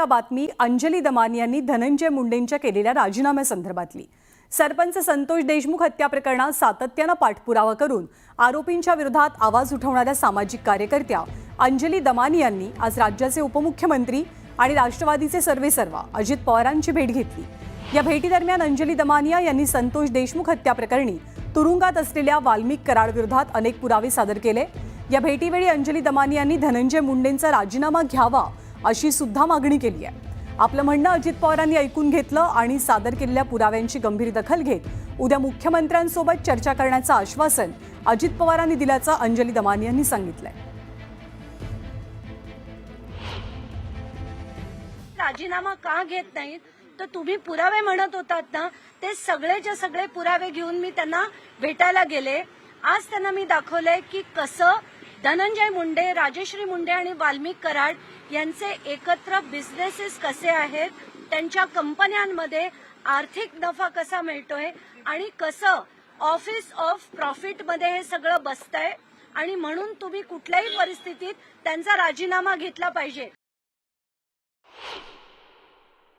बातमी अंजली दमानी यांनी धनंजय मुंडेंच्या केलेल्या राजीनाम्यासंदर्भातली। सरपंच संतोष देशमुख हत्या प्रकरणात सातत्याने पाठपुरावा करून आरोपींच्या विरोधात आवाज उठवणाऱ्या सामाजिक कार्यकर्त्या अंजली दमानी यांनी आज राज्याचे उपमुख्यमंत्री आणि राष्ट्रवादीचे सर्वेसर्वा अजित पवारांची भेट घेतली। या भेटीदरम्यान अंजली दमानिया यांनी संतोष देशमुख हत्या प्रकरणी तुरुंगात असलेल्या वाल्मिक कराड विरोधात अनेक पुरावे सादर केले। या भेटीवेळी अंजली दमानी यांनी धनंजय मुंडेंचा राजीनामा घ्यावा अशी सुद्धा मागणी केली आहे। आपलं म्हणणं अजित पवारांनी ऐकून घेतलं आणि सादर केलेल्या पुराव्यांची गंभीर दखल घेत उद्या मुख्यमंत्र्यांसोबत चर्चा करण्याचं आश्वासन अजित पवारांनी दिल्याचं अंजली दमानी यांनी सांगितलंय। राजीनामा का घेत नाहीत तर तुम्ही पुरावे म्हणत होतात ना, ते सगळेचे सगळे पुरावे घेऊन मी त्यांना भेटायला गेले। आज त्यांना मी दाखवलंय की कसं धनंजय मुंडे, राजश्री मुंडे आणि वाल्मिक कराड यांचे एकत्र बिझनेसेस कसे आहेत, त्यांच्या कंपन्यांमध्ये आर्थिक नफा कसा मिळतोय आणि कसं ऑफिस ऑफ प्रॉफिट मध्ये हे सगळं बसतंय आणि म्हणून तुम्ही कुठल्याही परिस्थितीत त्यांचा राजीनामा घेतला पाहिजे।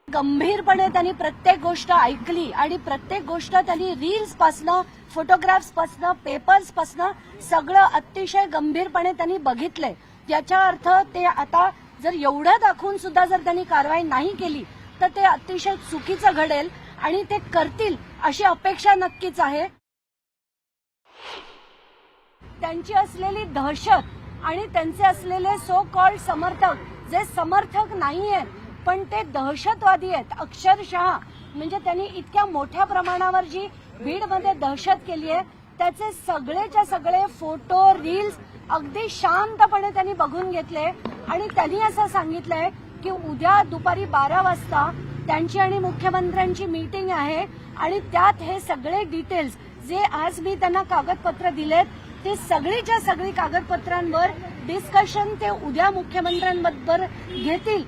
गंभीरपणे त्यांनी प्रत्येक गोष्ट ऐकली आणि प्रत्येक गोष्ट त्यांनी रील्स पासनं, फोटोग्राफ्स पासनं, पेपर्स पासनं सगळं अतिशय गंभीरपणे त्यांनी बघितलंय। याचा अर्थ ते आता जर एवढं दाखवून सुद्धा जर त्यांनी कारवाई नाही केली तर ते अतिशय चुकीचं घडेल आणि ते करतील अशी अपेक्षा नक्कीच आहे। त्यांची असलेली दहशत आणि त्यांचे असलेले सो कॉल्ड समर्थक, जे समर्थक नाहीयेत पण ते दहशतवादी आहेत अक्षरशः, म्हणजे त्यांनी इतक्या मोठ्या प्रमाणावर जी बीडमध्ये दहशत केली आहे त्याचे सगळेच्या सगळे फोटो, रील्स अगदी शांतपणे त्यांनी बघून घेतले आणि त्यांनी असं सांगितलंय की उद्या दुपारी 12 वाजता त्यांची आणि मुख्यमंत्र्यांची मीटिंग आहे आणि त्यात हे सगळे डिटेल्स जे आज मी त्यांना कागदपत्र दिलेत ते सगळीच्या सगळी कागदपत्रांवर डिस्कशन ते उद्या मुख्यमंत्र्यांबरोबर घेतील।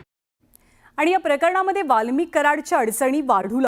आणि या प्रकरणामध्ये वाल्मिक कराडच्या अडचणी वाढू